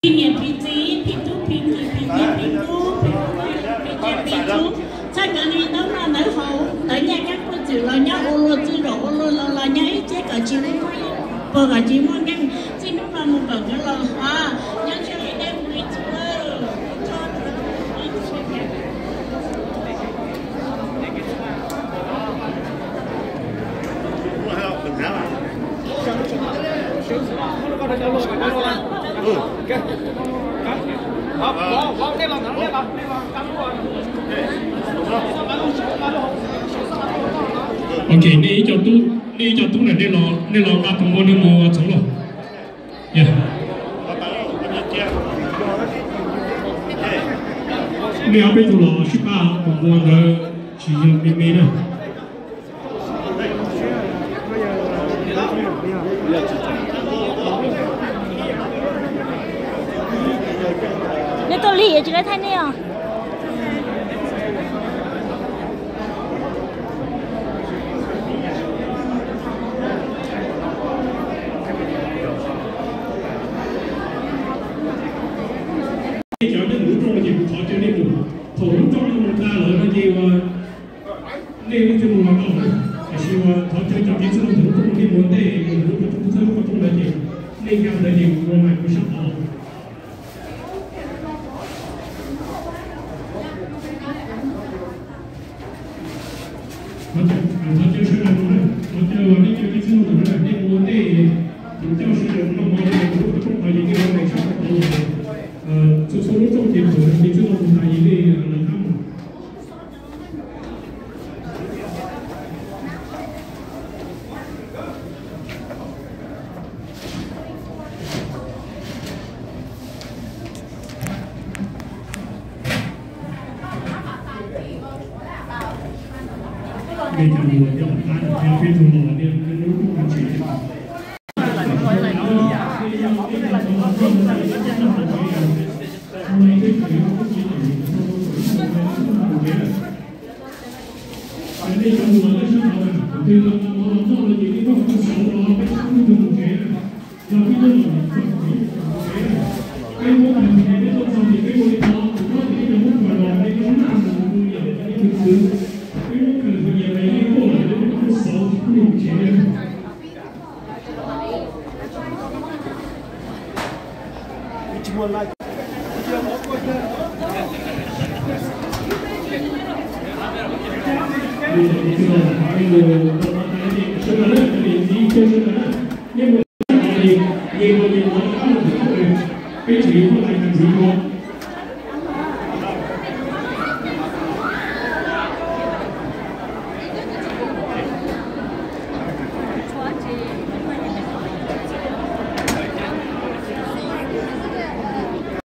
Pin PC, P2, chắc cái này đó là nó hậu, tới nhà các cô chủ là nhà ô lô chứ rồi ô lô là nhà ít chết cả chị lấy mấy, bờ cả chị mua cái, chị nó là một bờ cái là nhà chơi đem đi chơi, ok, đi cho tú này đi lo ba thùng mua đi mua sống rồi, yeah. Đi ở bên tu lo ship ba thùng mua rồi chỉ dùng bên bên đó.你到里也觉得太那样。Bây giờ mùa cho ta theo phía thùng lò đi cái núi cũng không chỉ cái chỉ có lại thành gì không